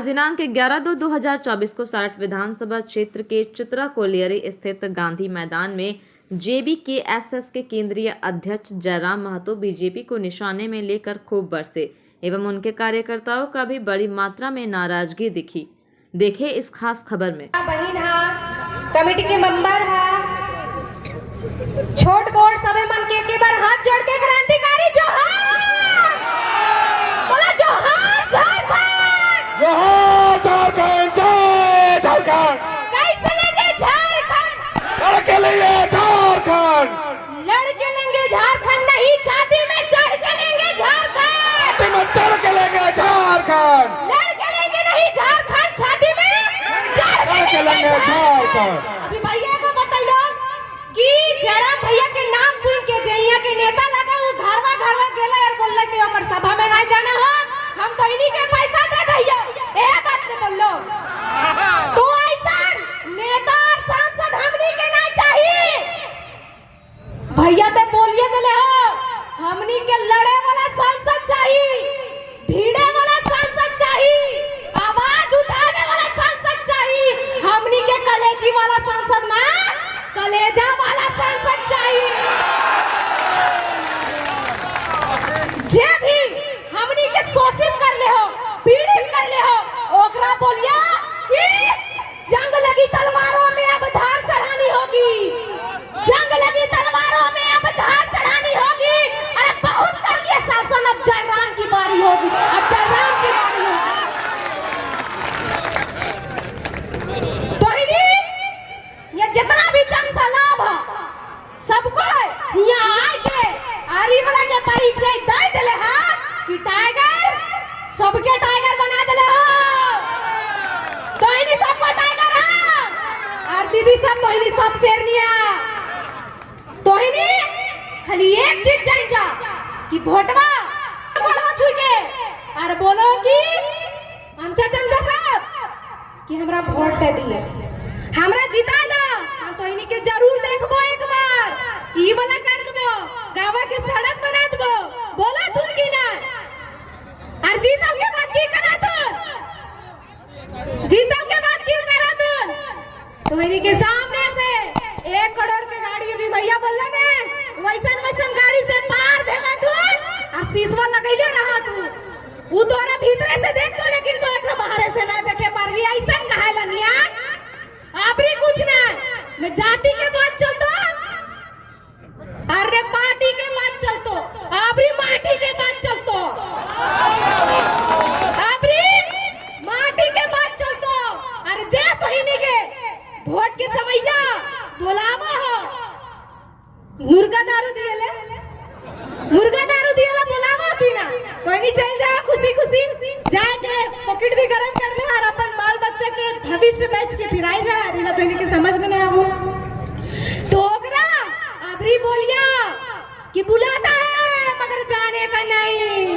आज दिनांक 11/2/2024 को सारठ विधानसभा क्षेत्र के चित्रा कोलियरी स्थित गांधी मैदान में JBKSS के केंद्रीय अध्यक्ष जयराम महतो बीजेपी को निशाने में लेकर खूब बरसे एवं उनके कार्यकर्ताओं का भी बड़ी मात्रा में नाराजगी दिखी। देखे इस खास खबर में। बहन कमेटी के मेंबर छोट बोर्ड सभी मन के बार हाथ जोड़ के क्रांतिकारी जोहार बोला, जोहार झारखंड, जोहार झारखंड, जय झारखंड। कैसे लेंगे झारखंड, लड़के लेंगे झारखंड, लड़के लेंगे झारखंड, नहीं छाती में चढ़ के लेंगे झारखंड, छाती में चढ़ के लेंगे झारखंड, लड़के लेंगे नहीं झारखंड, छाती में चढ़ के लेंगे झारखंड। अभी भैया को बताइयो कि जयराम भैया के नाम सुन के जहिया के नेता लगा वो घरवा घरवा गेला और बोलले कि ओकर सभा में नहीं जाना हो, हम तो इन्हीं के पैसा दे दइयो, ए बात ने बोलो। तो ऐसा नेता और सांसद हमनी के ना चाहिए। भैया तो बोलिए देले हो, हमनी के लड़े वाला सांसद चाहिए, भीड़े वाला सांसद चाहिए, आवाज उठाने वाला सांसद चाहिए, हमनी के कलेजी वाला सांसद ना, कलेजा वाला सांसद चाहिए। जे भी हमनी के शोषित कर ले हो, पीड़ित कर ले हो, ओकरा बोलिया कि जंग लगी तलवारों में अब धार चढ़ानी होगी, जंग लगी तलवारों में अब धार चढ़ानी होगी। अरे बहुत कर लिए शासन, अब जयराम की बारी होगी, अब जयराम की बारी होगी। तो ये जितना भी जन सलाब है सबको यहाँ आके आरी वाला के परिचय दे दिले है कि टाइगर सबके टाइगर बना दिले हो, तो इन्हीं सबको टाइगर है और दीदी सब तो इन्हीं सब शेरनिया। तो इन्हीं खाली एक चीज जान जा कि भोटवा छुई के और बोलो कि हमचा चमचा साहब कि हमरा वोट दे दिए, हमरा जिता दो, हम तो इन्हीं के जरूर देखबो एक बार, ई वाला कर देबो, गावा के सड़क बना देबो, बोला तुम की ना। और जीतल के बाद की करा तू, जीतल के बाद की करा तू, तो इन्हीं के सामने से 1 करोड़ के गाड़ी भी भैया बोलले ने वैसन वैसन गाड़ी से पार देगा तू और शीशवा लगैले रहा तू, वो तोरा भीतरे से देख तो, लेकिन तो एकरा बाहर से ना देखे पारवी, ऐसन कहेला निया। आपरी कुछ ना, मैं जाति के बात चलतो, अरे पार्टी के बात चलतो, आपरी माटी के बात चलतो, आपरी माटी के बात चलतो। अरे जे तो ही नहीं के वोट के समैया बोलावा हो, मुर्गा दारू दिएले, मुर्गा दारू दिएला बोलावा की ना, कोई नहीं चल जा खुशी खुशी जाके पॉकेट भी गरम कर ले और अपन बाल बच्चे के भविष्य बेच के फिराई जा रही ना, तो इनके समझ में नहीं आवो। तो ओकरा अबरी बोलिया कि बुलाता है मगर जाने का नहीं,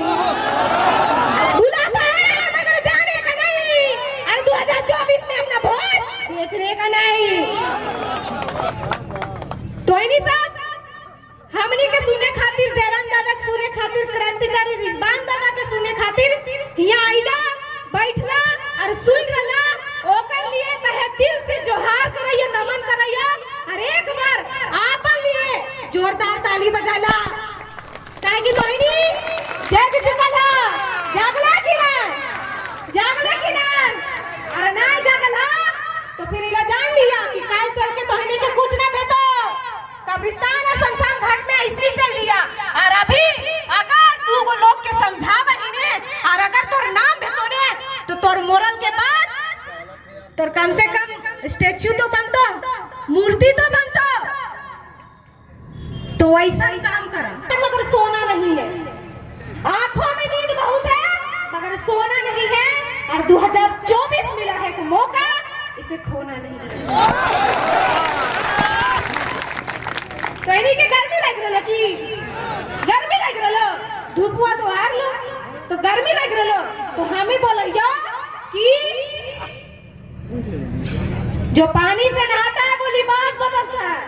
बुलाता है मगर जाने का नहीं, अरे 2024 में अपना वोट बेचने का नहीं। तो इन्हीं सब हमनी के सुने खातिर, जयराम दादा के सुने खातिर, क्रांतिकारी रिजवान दादा के सुने खातिर यहाँ आइला, बैठला और सुन रहा, ओकर लिए कहे दिल से जोहार करैया, नमन करैया और एक बार आपन लिए जोरदार ताली बजाला, काहे कि तोहिनी जग जगला, जागला कि ना, जागला कि ना, अरे ना जागला तो फिर इला जान लिया कि काल चल के तोहिनी के कुछ ना बेतो, कब्रिस्तान और शमशान घाट में ऐसनी चल दिया। और अभी अगर तू वो लोग के समझावे ने और अगर तोर नाम भेतो ने तो तोर मोरल के बाद तोर कम से कम स्टैच्यू तो बनतो, मूर्ति तो बनतो, तो ऐसा ही काम करा, मगर सोना नहीं है, आंखों में नींद बहुत है मगर सोना नहीं है, और 2024 मिला है एक मौका, इसे खोना नहीं है। तो इन्हीं के गर्मी लग रहा कि गर्मी लग रहा, धूपवा तो हार लो, तो गर्मी लग रहा, तो हम ही बोलिए कि जो पानी से नहाता है वो लिबास बदलता है,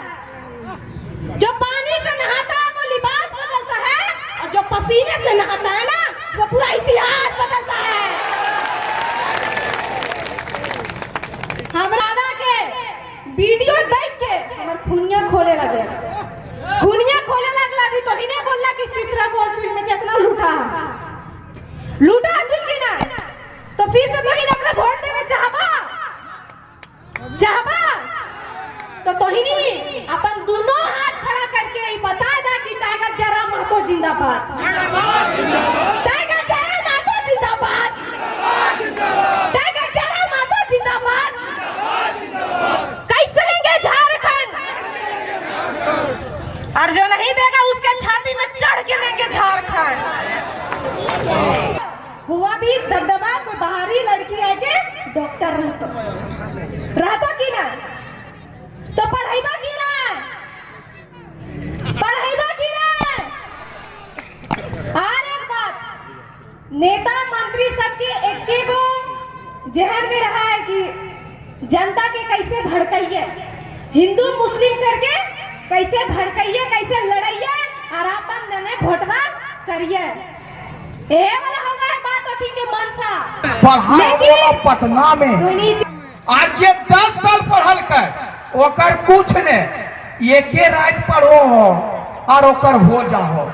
जो पानी से नहाता है वो लिबास बदलता है, और जो पसीने से नहाता है ना वो पूरा इतिहास बदलता है। वीडियो देख के हमर खुनिया खोले लगे, खुनिया खोले लगला भी तो ही नहीं बोलला कि चित्रा गोल्ड फील्ड में कितना लूटा थी कि ना। तो फिर से तो ही अपना वोट देवे चाहबा तो तोहिनी अपन दोनों हाथ खड़ा करके ही बता दा कि टाइगर जयराम महतो जिंदाबाद, टाइगर जयराम महतो जिंदाबाद, टाइगर जयराम महतो जिंदाबाद। कैसे लेंगे झारखंड, और जो नहीं देगा उसके छाती में चढ़ के लेंगे झारखंड। हुआ भी दबदबा कोई बाहरी लड़की है के डॉक्टर रहता कि ना, तो पढ़ाईबा की ना, पढ़ाईबा की ना। और एक बात, नेता मंत्री सबके एक को जहन में रहा है कि जनता के कैसे भड़काइए, हिंदू मुस्लिम करके कैसे भड़काइए, कैसे लड़ाइए और अपन नने भोटवा करिए। ए वाला हो गया बात अथी के मनसा पढ़ा पटना में आज ये 10 साल पढ़ल कर ओकर कुछ ने एक रात पढ़ो हो और ओकर हो जाओ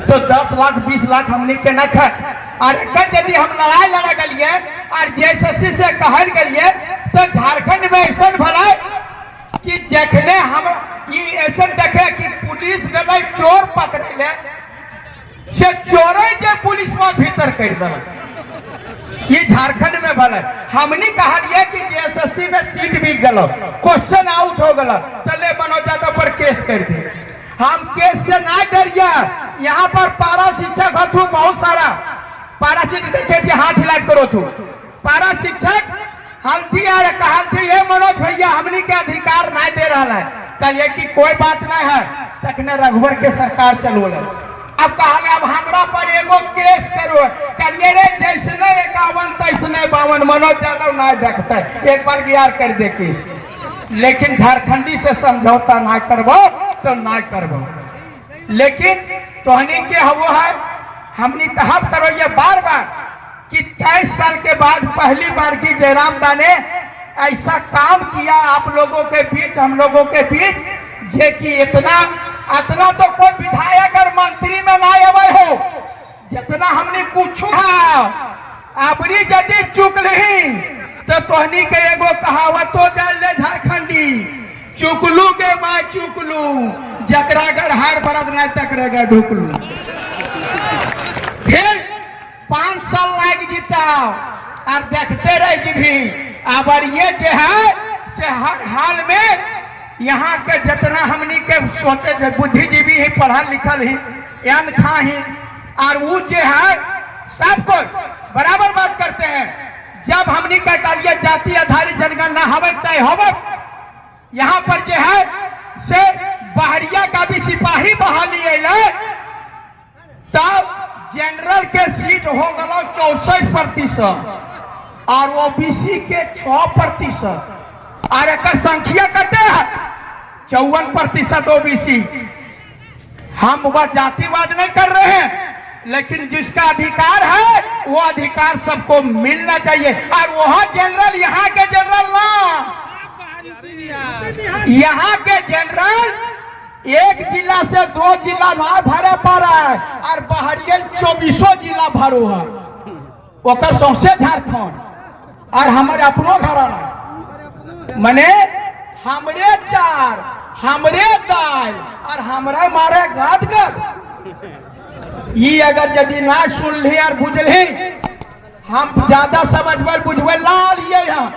तो 10 लाख 20 लाख हमने के न खा। और यदि हम लड़ा गलिए और जेएसएससी से कहल गलिए तो झारखंड में ऐसा भला कि जखने हम ऐसा देखे कि पुलिस गए चोर पकड़े ले से चोरे के पुलिस में भीतर कर दिल, ये झारखंड में भले। हमने कहा दिया कि जेएसएससी में सीट भी गलो, क्वेश्चन आउट हो गला, चले मनोज यादव पर केस कर दे। हम केस से ना डरिए, यहाँ पर पारा शिक्षक हथु बहुत सारा पारा शिक्षक देखे थे हाथ हिला करो थू पारा शिक्षक हम थी यार कहा थी ये मनोज भैया हमने के अधिकार ना दे रहा है, कहिए कि कोई बात नहीं है, तखने रघुवर के सरकार चलो ले। अब कहा अब हमरा पर एगो केस करो, करिए रे जैसने 51 तैसने 52 मनोज यादव ना देखते, एक बार गियार कर दे केस। लेकिन झारखंडी से समझौता ना करबो तो ना करबो, लेकिन तोहनी के वो है हमने कहा करो ये बार बार कि 23 साल के बाद पहली बार की जयराम दा ने ऐसा काम किया आप लोगों के बीच, हम लोगों के बीच, जे कि इतना तो कोई विधायक और मंत्री में ना आवे हो जितना हमने कुछ अपनी यदि चुक नहीं तो तोहनी के एगो कहावत हो जाए झारखंडी, चुकलू के माँ चुकलू जकरा घर हर बरद नहीं तकरेगा ढुकलू। फिर 5 साल लग जीता और देखते रह भी। अब ये जो है से हर हाल में यहाँ के जितना हमनी के सोचे बुद्धिजीवी ही पढ़ा लिखल ही यान खा ही और वो जो है सबको बराबर बात करते हैं। जब हमनी का डालिए जाति आधारित जनगणना हवे तय होवे, यहाँ पर जो है से बाहरिया का भी सिपाही बहाली अले, तब जनरल के सीट हो गलो 64% और ओबीसी के 6% और एक संख्या कटे है 54% ओबीसी। हम वह जातिवाद नहीं कर रहे हैं, लेकिन जिसका अधिकार है वो अधिकार सबको मिलना चाहिए। और वह जनरल यहाँ के जनरल ना, यहाँ के जनरल एक जिला से 2 जिला ना भरे पा रहा है और बाहरियन 24 जिला भरो है, वो सौसे झारखंड और हमारे अपनो घराना मने हमरे चार हमरे दाल और हमरे मारे गाद गद। ये अगर यदि ना सुन ली और बुझली हम ज्यादा समझबल बुझबल ला लिए यहाँ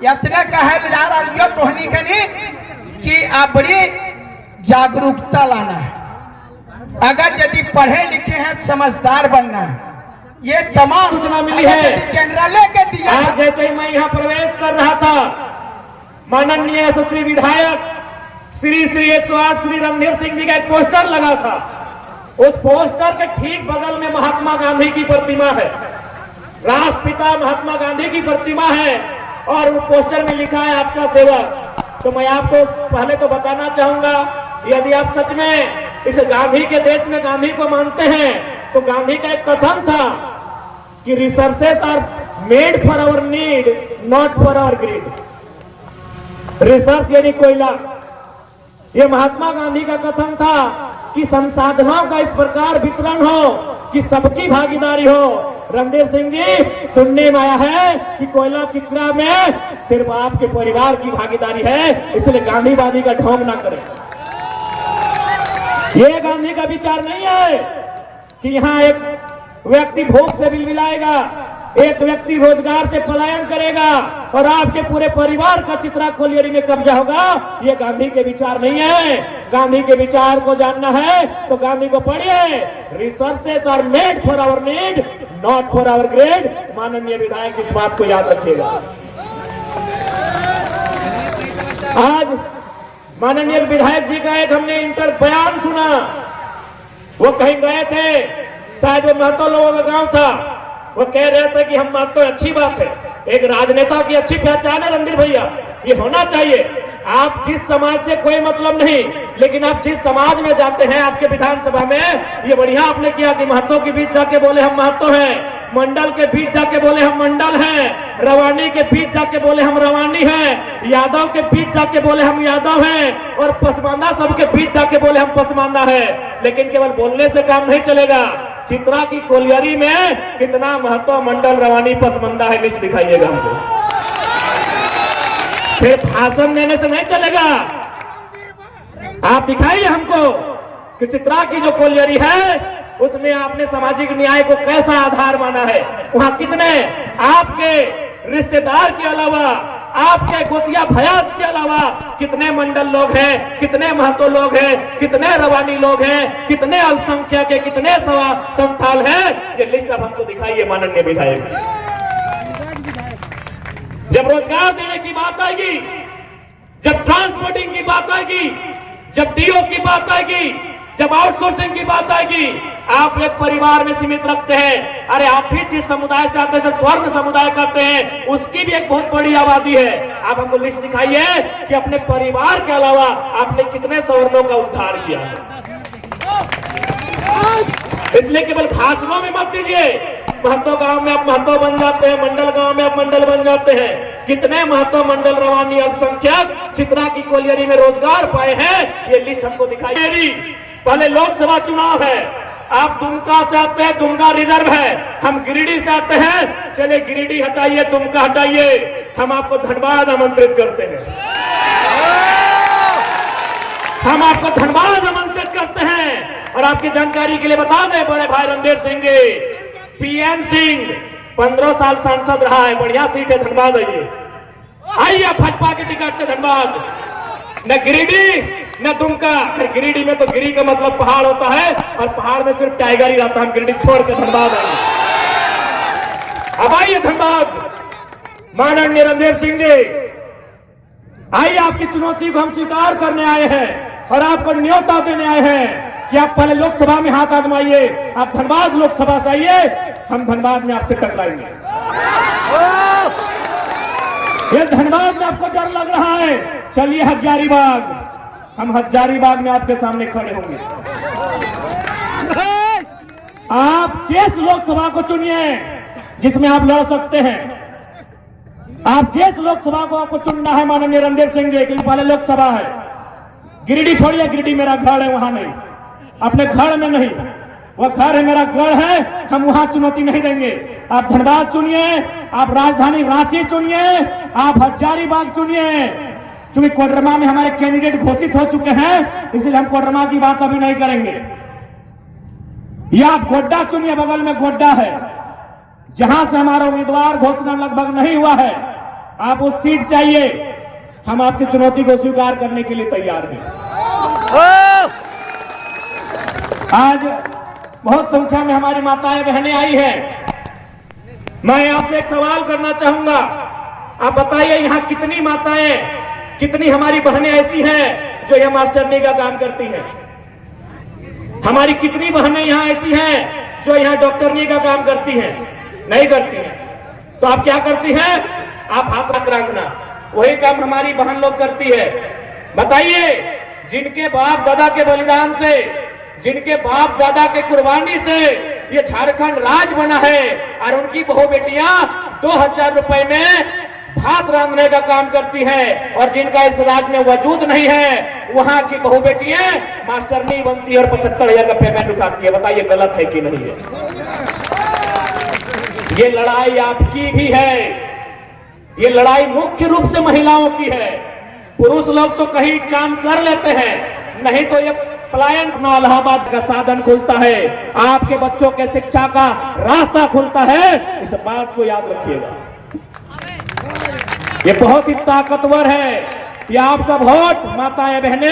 इतने कहे जा रहा तोहनी कनी कि अपनी जागरूकता लाना है। अगर यदि पढ़े लिखे हैं समझदार बनना है, ये तमाम सूचना मिली है जनरल के दिया। आज जैसे ही मैं यहाँ प्रवेश कर रहा था, माननीय यशस्वी विधायक श्री 108 श्री रणधीर सिंह जी का एक पोस्टर लगा था। उस पोस्टर के ठीक बगल में महात्मा गांधी की प्रतिमा है, राष्ट्रपिता महात्मा गांधी की प्रतिमा है और वो पोस्टर में लिखा है आपका सेवक। तो मैं आपको पहले तो बताना चाहूंगा, यदि आप सच में इस गांधी के देश में गांधी को मानते हैं तो गांधी का एक कथन था कि resources are made for our need not for our greed. Research यानी कोयला। ये महात्मा गांधी का कथन था कि संसाधनों का इस प्रकार वितरण हो कि सबकी भागीदारी हो। रणधीर सिंह जी, सुनने में आया है कि कोयला चित्रा में सिर्फ आपके परिवार की भागीदारी है, इसलिए गांधीवादी का ढोंग ना करें। ये गांधी का विचार नहीं है कि यहाँ एक व्यक्ति भूख से बिलबिलाएगा, एक व्यक्ति रोजगार से पलायन करेगा और आपके पूरे परिवार का चित्रा कोलियरी में कब्जा होगा। ये गांधी के विचार नहीं है। गांधी के विचार को जानना है तो गांधी को पढ़िए। Resources are made for our need, not for our greed. माननीय विधायक इस बात को याद रखिएगा। आज माननीय विधायक जी का एक हमने इंटर बयान सुना। वो कहीं गए थे, शायद वो महतो लोगों का गांव था। वो कह रहे थे कि हम महतो, अच्छी बात है, एक राजनेता की अच्छी पहचान है रणधीर भैया, ये होना चाहिए। आप जिस समाज से कोई मतलब नहीं, लेकिन आप जिस समाज में जाते हैं, आपके विधानसभा में, ये बढ़िया आपने किया कि महतो के बीच जाके बोले हम महतो हैं, मंडल के बीच जाके बोले हम मंडल हैं, रवानी के बीच जाके बोले हम रवानी हैं, यादव के बीच जाके बोले हम यादव हैं, और पसमानदा सबके बीच जाके बोले हम पसमानदा है। लेकिन केवल बोलने से काम नहीं चलेगा। चित्रा की कोलियरी में कितना महतो, मंडल, रवानी, पसमानदा है, लिस्ट दिखाइएगा हमको। सिर्फ भाषण देने से नहीं चलेगा, आप दिखाइए हमको कि चित्रा की जो कोलियरी है उसमें आपने सामाजिक न्याय को कैसा आधार माना है। वहां कितने आपके रिश्तेदार के अलावा, आपके गोतिया भयात के अलावा कितने मंडल लोग हैं, कितने महतो लोग हैं, कितने रवानी लोग हैं, कितने अल्पसंख्यक के, कितने संथाल हैं, ये लिस्ट अब हमको दिखाइए माननीय विधायक। जब रोजगार देने की बात आएगी, जब ट्रांसपोर्टिंग की बात आएगी, जब डीओ की बात आएगी, जब आउटसोर्सिंग की बात आएगी, आप एक परिवार में सीमित रखते हैं। अरे आप भी जिस समुदाय से आते हैं, स्वर्ण समुदाय करते हैं, उसकी भी एक बहुत बड़ी आबादी है। आप हमको लिस्ट दिखाइए कि अपने परिवार के अलावा आपने कितने सवर्णों का उद्धार किया है। इसलिए केवल भाषणों में मत दीजिए। महतो गांव में आप महतो बन जाते हैं, मंडल गांव में आप मंडल बन जाते हैं। कितने महतो, मंडल, रवानी, अल्पसंख्यक चित्रा की कोलियरी में रोजगार पाए हैं, ये लिस्ट हमको दिखाइए। पहले लोकसभा चुनाव है, आप दुमका से आते हैं, दुमका रिजर्व है। हम गिरिडीह से आते हैं, चले गिरिडीह हटाइए, दुमका हटाइए, हम आपको धनबाद आमंत्रित करते हैं। हम आपको धनबाद आमंत्रित करते हैं। और आपकी जानकारी के लिए बता दें बड़े भाई रणधीर सिंह जी, पीएन सिंह 15 साल सांसद रहा है, बढ़िया सीट है, धनबाद आइए भाजपा के टिकट से धनबाद। न गिरिडीह न दुमका। गिरिडीह में तो गिरी का मतलब पहाड़ होता है, और पहाड़ में सिर्फ टाइगर ही रहता है। हम गिरिडीह छोड़ के धनबाद आएंगे। अब आइए धनबाद, माननीय रणधीर सिंह जी आइए, आपकी चुनौती को हम स्वीकार करने आए हैं और आपको न्योता देने आए हैं कि आप पहले लोकसभा में हाथ आजमाइए। आप धनबाद लोकसभा से आइए, हम धनबाद में आपसे टकराएंगे। ये धनबाद में आपको डर लग रहा है, चलिए हजारीबाग, हम हजारीबाग में आपके सामने खड़े होंगे। आप जिस लोकसभा को चुनिए जिसमें आप लड़ सकते हैं, आप जिस लोकसभा को आपको चुनना है माननीय रणधीर सिंह जी, क्योंकि पहले लोकसभा है। गिरिडीह छोड़िए, गिरिडीह मेरा घर है, वहां नहीं, अपने घर में नहीं, वह घर है, मेरा गढ़ है, हम वहां चुनौती नहीं देंगे। आप धनबाद चुनिए, आप राजधानी रांची चुनिए, आप हजारीबाग चुनिए। चूंकि कोडरमा में हमारे कैंडिडेट घोषित हो चुके हैं, इसलिए हम कोडरमा की बात अभी नहीं करेंगे। या आप गोड्डा चुनिए, बगल में गोड्डा है, जहां से हमारा उम्मीदवार घोषणा लगभग नहीं हुआ है। आप उस सीट चाहिए, हम आपकी चुनौती को स्वीकार करने के लिए तैयार हैं। आज बहुत संख्या में हमारी माताएं बहनें आई हैं। मैं आपसे एक सवाल करना चाहूंगा, आप बताइए यहाँ कितनी माताएं, कितनी हमारी बहनें ऐसी हैं जो यह मास्टरनी का काम करती हैं? हमारी कितनी बहनें यहाँ ऐसी हैं जो यहाँ डॉक्टरनी का काम करती हैं? नहीं करती हैं। तो आप क्या करती हैं? आप हाथ रखना, वही काम हमारी बहन लोग करती है। बताइए, जिनके बाप दादा के बलिदान से, जिनके बाप दादा के कुर्बानी से ये झारखंड राज्य बना है, और उनकी बहू बेटियां 2000 रुपए में भात रांधने का काम करती है, और जिनका इस राज्य में वजूद नहीं है वहां की बहू बेटियां मास्टर नहीं बनती और 75,000 का पेमेंट उठाती है। बताइए गलत है कि नहीं है? ये लड़ाई आपकी भी है, ये लड़ाई मुख्य रूप से महिलाओं की है। पुरुष लोग तो कहीं काम कर लेते हैं, नहीं तो ये पलायन अपना इलाहाबाद का साधन खुलता है, आपके बच्चों के शिक्षा का रास्ता खुलता है। इस बात को याद रखिएगा, ये बहुत ही ताकतवर है। ये आपका वोट माताएं बहने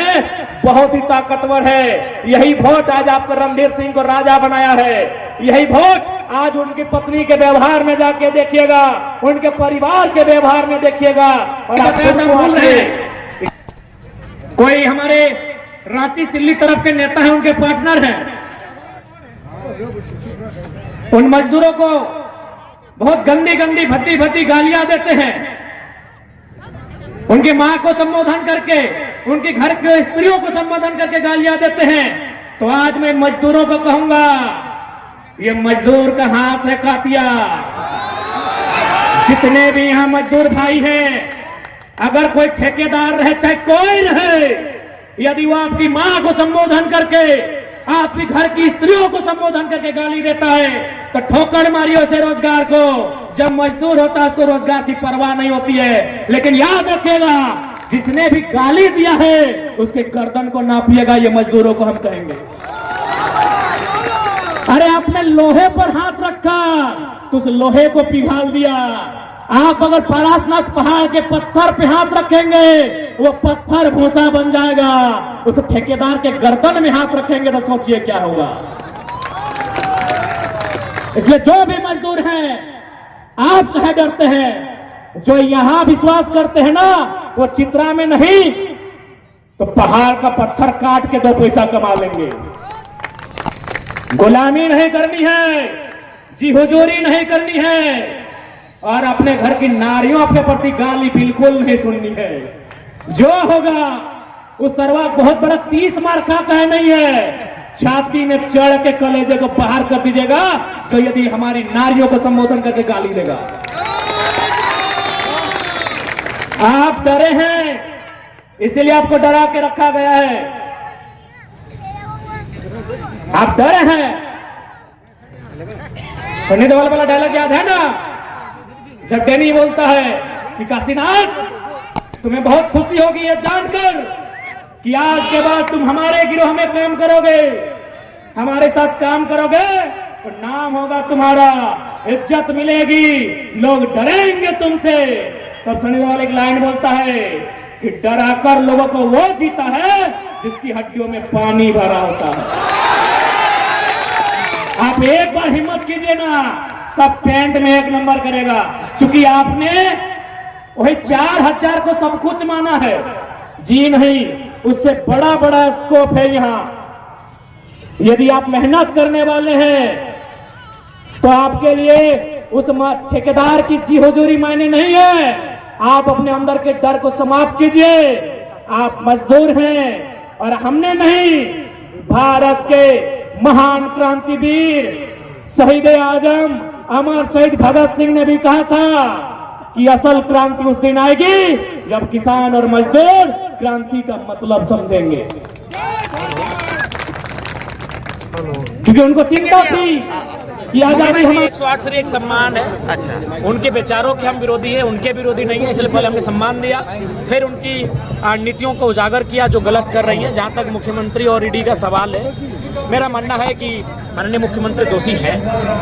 बहुत ही ताकतवर है। यही वोट आज आपको रणधीर सिंह को राजा बनाया है। यही वोट आज उनकी पत्नी के व्यवहार में जाके देखिएगा, उनके परिवार के व्यवहार में देखिएगा। और आप भूल रहे हैं, कोई हमारे रांची सिल्ली तरफ के नेता हैं, उनके पार्टनर हैं, उन मजदूरों को बहुत गंदी गंदी भद्दी भद्दी गालियां देते हैं, उनकी मां को संबोधन करके, उनके घर के स्त्रियों को संबोधन करके गालियां देते हैं। तो आज मैं मजदूरों को कहूंगा, ये मजदूर का हाथ है कातिया। जितने भी यहां मजदूर भाई हैं, अगर कोई ठेकेदार रहे चाहे कोई रहे, यदि वो आपकी मां को संबोधन करके, आपके घर की स्त्रियों को संबोधन करके गाली देता है, तो ठोकर मारियो से रोजगार को। जब मजदूर होता है उसको रोजगार की परवाह नहीं होती है। लेकिन याद रखिएगा, जिसने भी गाली दिया है उसके गर्दन को नापिएगा, ये मजदूरों को हम कहेंगे। अरे आपने लोहे पर हाथ रखा तो उस लोहे को पिघाल दिया। आप अगर पारासनाथ पहाड़ के पत्थर पे हाथ रखेंगे, वो पत्थर भूसा बन जाएगा। उस ठेकेदार के गर्दन में हाथ रखेंगे तो सोचिए क्या होगा। इसलिए जो भी मजदूर हैं, आप कहे डरते हैं, जो यहां विश्वास करते हैं ना, वो चित्रा में नहीं तो पहाड़ का पत्थर काट के 2 पैसा कमा लेंगे। गुलामी नहीं करनी है, जी हुजूरी नहीं करनी है, और अपने घर की नारियों के प्रति गाली बिल्कुल नहीं सुननी है। जो होगा उस सरवा बहुत बड़ा 30 मार का नहीं है, छाती में चढ़ के कलेजे को बाहर कर दीजिएगा, जो यदि हमारी नारियों को संबोधन करके गाली देगा। आप डरे हैं, इसलिए आपको डरा के रखा गया है। आप डरे हैं। सनी देओल वाला डायलॉग याद है ना, जब डैनी बोलता है कि काशीनाथ तुम्हें बहुत खुशी होगी ये जानकर कि आज के बाद तुम हमारे गिरोह में काम करोगे, हमारे साथ काम करोगे तो नाम होगा तुम्हारा, इज्जत मिलेगी, लोग डरेंगे तुमसे। तब सनी देओल एक लाइन बोलता है कि डराकर लोगों को वो जीता है जिसकी हड्डियों में पानी भरा होता है। आप एक बार हिम्मत कीजिए ना, सब पेंट में 1 नंबर करेगा। क्योंकि आपने वही 4,000 को सब कुछ माना है। जी नहीं, उससे बड़ा बड़ा स्कोप है यहाँ। यदि आप मेहनत करने वाले हैं तो आपके लिए उस ठेकेदार की जी हुजूरी मायने नहीं है। आप अपने अंदर के डर को समाप्त कीजिए। आप मजदूर हैं और हमने नहीं, भारत के महान क्रांतिवीर शहीद आजम अमर शहीद भगत सिंह ने भी कहा था कि असल क्रांति उस दिन आएगी जब किसान और मजदूर क्रांति का मतलब समझेंगे। क्योंकि उनको चिंता थी कि आजादी हमारी 108 से एक सम्मान है। अच्छा, उनके विचारों के हम विरोधी है, उनके विरोधी नहीं है, इसलिए पहले हमने सम्मान दिया, फिर उनकी नीतियों को उजागर किया जो गलत कर रही है। जहां तक मुख्यमंत्री और ईडी का सवाल है, मेरा मानना है कि माननीय मुख्यमंत्री दोषी है,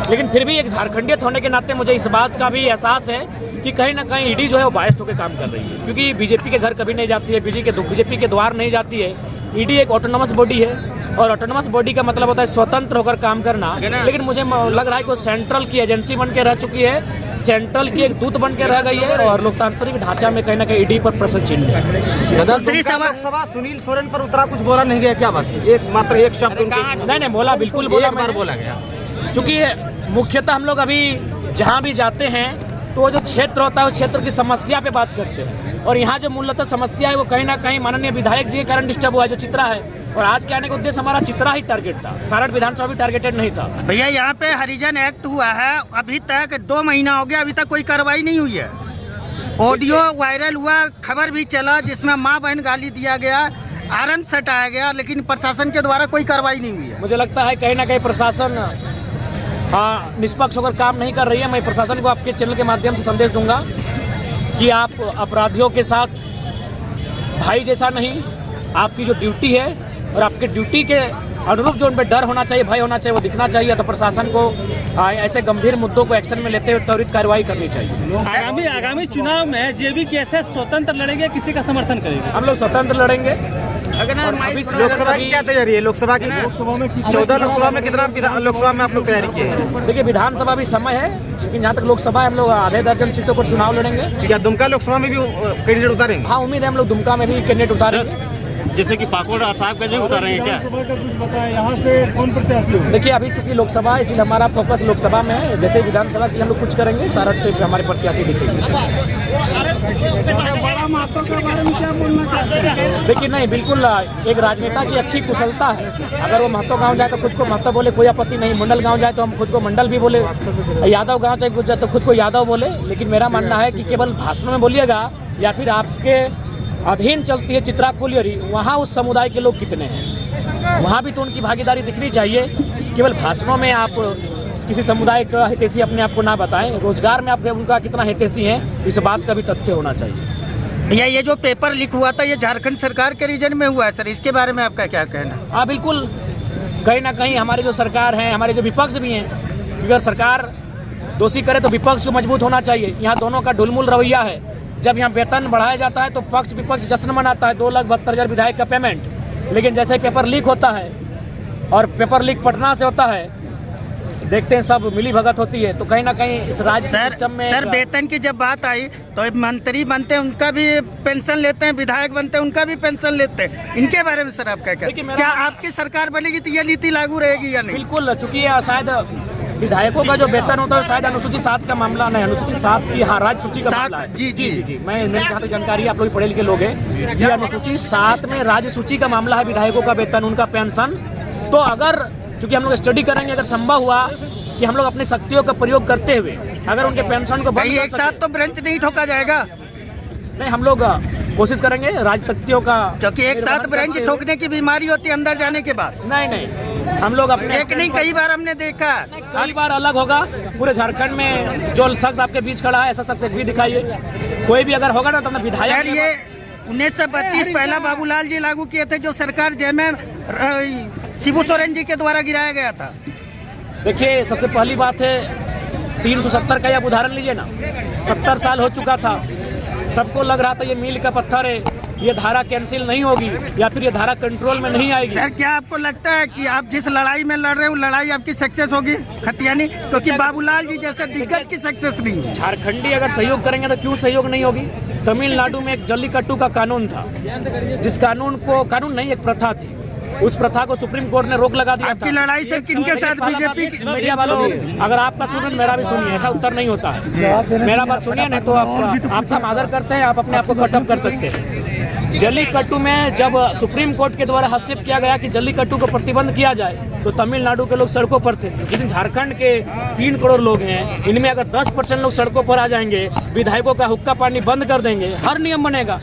लेकिन फिर भी एक झारखंडियत होने के नाते मुझे इस बात का भी एहसास है कि कहीं ना कहीं ईडी जो है वो बायस्ड होकर काम कर रही है। क्योंकि बीजेपी के घर कभी नहीं जाती है, बीजेपी के द्वार नहीं जाती है। ईडी एक ऑटोनमस बॉडी है और ऑटोनमस बॉडी का मतलब होता है स्वतंत्र होकर काम करना। लेकिन मुझे लग रहा है कि वो सेंट्रल की एजेंसी बन के रह चुकी है, सेंट्रल की एक दूत बन के रह गई है और लोकतांत्रिक ढांचा में कहीं ना कहीं ईडी पर प्रश्न चिन्ह है। दूसरी सभा सुनील सोरेन पर उतरा, कुछ बोला नहीं गया, क्या बात है? मात्र एक शब्द नहीं बोला, बिल्कुल बोला, एक बार बोला गया। क्योंकि मुख्यतः हम लोग अभी जहाँ भी जाते हैं तो वो जो क्षेत्र होता है उस क्षेत्र की समस्या पे बात करते हैं, और यहाँ जो मूलतः समस्या है वो कहीं ना कहीं माननीय विधायक जी के कारण डिस्टर्ब हुआ है, जो चित्रा है। और आज के आने का उद्देश्य हमारा चित्रा ही टारगेट था, सारठ विधानसभा भी टारगेटेड नहीं था। भैया यहाँ पे हरिजन एक्ट हुआ है, अभी तक 2 महीना हो गया, अभी तक कोई कार्रवाई नहीं हुई है। ऑडियो वायरल हुआ, खबर भी चला जिसमें माँ बहन गाली दिया गया, आरन सटाया गया, लेकिन प्रशासन के द्वारा कोई कार्रवाई नहीं हुई है। मुझे लगता है कहीं ना कहीं प्रशासन निष्पक्ष होकर काम नहीं कर रही है। मैं प्रशासन को आपके चैनल के माध्यम से संदेश दूंगा कि आप अपराधियों के साथ भाई जैसा नहीं, आपकी जो ड्यूटी है और आपके ड्यूटी के अनुरूप जो उन पर डर होना चाहिए, भय होना चाहिए, वो दिखना चाहिए। तो प्रशासन को ऐसे गंभीर मुद्दों को एक्शन में लेते हुए त्वरित कार्रवाई करनी चाहिए। आगामी चुनाव में जेबी कैसे स्वतंत्र लड़ेंगे, किसी का समर्थन करेंगे? हम लोग स्वतंत्र लड़ेंगे। लोकसभा की क्या तैयारी है? लोकसभा में 14 लोकसभा में कितना लोकसभा में आप लोग तैयारी किए हैं? देखिए, विधानसभा भी समय है, लेकिन जहाँ तक लोकसभा हम लोग आधे दर्जन सीटों पर चुनाव लड़ेंगे। क्या दुमका लोकसभा में भी कैंडिडेट उतारेंगे? हाँ, उम्मीद है हम लोग दुमका में भी कैंडिडेट उतारेंगे। जैसे कि पाकुड़ और साहबगंज में उतारे हैं क्या? लोकसभा का कुछ बताएं, यहाँ से कौन प्रत्याशी होगा? देखिए, अभी चूंकि लोकसभा है, इसलिए हमारा फोकस लोकसभा में है। जैसे विधानसभा की हम लोग कुछ करेंगे, सारा से हमारे प्रत्याशी दिखेंगे। देखिए, नहीं, बिल्कुल एक राजनेता की अच्छी कुशलता है। अगर वो महतो गांव जाए तो खुद को महतो बोले, कोई आपत्ति नहीं। मंडल गांव जाए तो हम खुद को मंडल भी बोले, यादव गांव जाए तो खुद को यादव बोले। लेकिन मेरा मानना है कि केवल भाषण में बोलिएगा या फिर आपके अधीन चलती है चित्रा कोलियरी, वहाँ उस समुदाय के लोग कितने हैं, वहाँ भी तो उनकी भागीदारी दिखनी चाहिए। केवल भाषणों में आप किसी समुदाय का हितैषी अपने आप को ना बताएं। रोजगार में आप उनका कितना हितैषी है, इस बात का भी तथ्य होना चाहिए। भैया, ये जो पेपर लीक हुआ था, ये झारखंड सरकार के रीजन में हुआ है सर, इसके बारे में आपका क्या कहना है? हाँ, बिल्कुल, कहीं ना कहीं हमारे जो सरकार है, हमारे जो विपक्ष भी हैं, अगर सरकार दोषी करे तो विपक्ष को मजबूत होना चाहिए। यहाँ दोनों का ढुलमुल रवैया है। जब यहाँ वेतन बढ़ाया जाता है तो पक्ष विपक्ष जश्न मनाता है, 2,72,000 विधायक का पेमेंट। लेकिन जैसे ही पेपर लीक होता है, और पेपर लीक पटना से होता है, देखते हैं सब मिली भगत होती है। तो कहीं ना कहीं इस राज्य सिस्टम में सर वेतन की जब बात आई तो मंत्री बनते हैं उनका भी पेंशन लेते हैं, विधायक बनते हैं उनका भी पेंशन लेते हैं। इनके बारे में सर आप क्या कहते हैं? क्या आपकी सरकार बनेगी तो ये नीति लागू रहेगी या नहीं? बिल्कुल, चूंकि शायद विधायकों का जो वेतन होता है शायद अनुसूची 7 का मामला नहीं, अनुसूची 7 की, हाँ, राज्य सूची का मामला है। जी, मेरी जहाँ तक जानकारी है, आप लोग पढ़े लिखे लोग हैं, ये अनुसूची 7 में राज्य सूची का मामला है। विधायकों का वेतन, उनका पेंशन। तो अगर चूंकि हम लोग स्टडी करेंगे, अगर संभव हुआ कि हम लोग अपनी शक्तियों का प्रयोग करते हुए अगर उनके पेंशन को भाई एक साथ तो ब्रांच नहीं ठोका जाएगा। नहीं, हम लोग कोशिश करेंगे राज शक्तियों का, क्योंकि एक साथ ब्रांच ठोकने की बीमारी होती है अंदर जाने के बाद। नहीं, हम लोग अपने एक नहीं, कई बार हमने देखा, कई बार अलग होगा। पूरे झारखंड में जो शख्स आपके बीच खड़ा है, ऐसा शख्स भी दिखाइए। कोई भी अगर होगा ना तो विधायक। सर, ये 1932 पहला बाबूलाल जी लागू किए थे, जो सरकार जयमें शिबू सोरेन जी के द्वारा गिराया गया था। देखिए, सबसे पहली बात है 370 का, आप उदाहरण लीजिए ना, 70 साल हो चुका था, सबको लग रहा था ये मील का पत्थर है, ये धारा कैंसिल नहीं होगी या फिर ये धारा कंट्रोल में नहीं आएगी। सर, क्या आपको लगता है कि आप जिस लड़ाई में लड़ रहे हो, लड़ाई आपकी सक्सेस होगी खतियानी? क्योंकि बाबूलाल जी जैसे दिग्गज की सक्सेस नहीं है। झारखंडी अगर सहयोग करेंगे तो क्यों सहयोग नहीं होगी? तमिलनाडु में एक जल्लीकट्टू का कानून था, जिस कानून नहीं, एक प्रथा थी, उस प्रथा को सुप्रीम कोर्ट ने रोक लगा दिया। आपकी लड़ाई सर किनके साथ? बीजेपी मीडिया वालों, अगर आपका सुनिए मेरा भी सुनिए, ऐसा उत्तर नहीं होता है। मेरा बात सुनिए, नहीं तो आप हम आदर करते हैं, आप अपने आप को कटअप कर सकते हैं। जल्लीकट्टू में जब सुप्रीम कोर्ट के द्वारा हस्तक्षेप किया गया कि जल्लीकट्टू को प्रतिबंध किया जाए, तो तमिलनाडु के लोग सड़कों पर थे। जिन झारखंड के 3 करोड़ लोग हैं, इनमें अगर 10% लोग सड़कों पर आ जाएंगे, विधायकों का हुक्का पानी बंद कर देंगे, हर नियम बनेगा,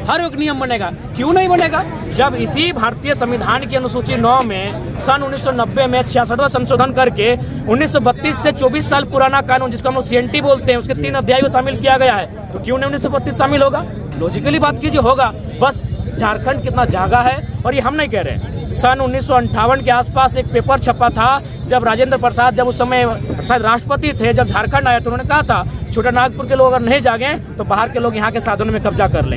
हर एक नियम बनेगा। क्यों नहीं बनेगा? जब इसी भारतीय संविधान की अनुसूची 9 में सन 1990 में 66वां संशोधन करके 1932 से 24 साल पुराना कानून, जिसको हम लोग CNT बोलते हैं, उसके 3 अध्याय को शामिल किया गया है, तो क्यों नहीं 1932 शामिल होगा? लॉजिकली बात कीजिए, होगा। बस झारखंड कितना जागा है, और ये हम नहीं कह रहे। सन 1958 के आसपास एक पेपर छपा था, जब राजेंद्र प्रसाद, जब उस समय शायद राष्ट्रपति थे, जब झारखंड आया तो उन्होंने कहा था छोटा नागपुर के लोग अगर नहीं जागे तो बाहर के लोग यहाँ के साधनों में कब्जा कर लेंगे।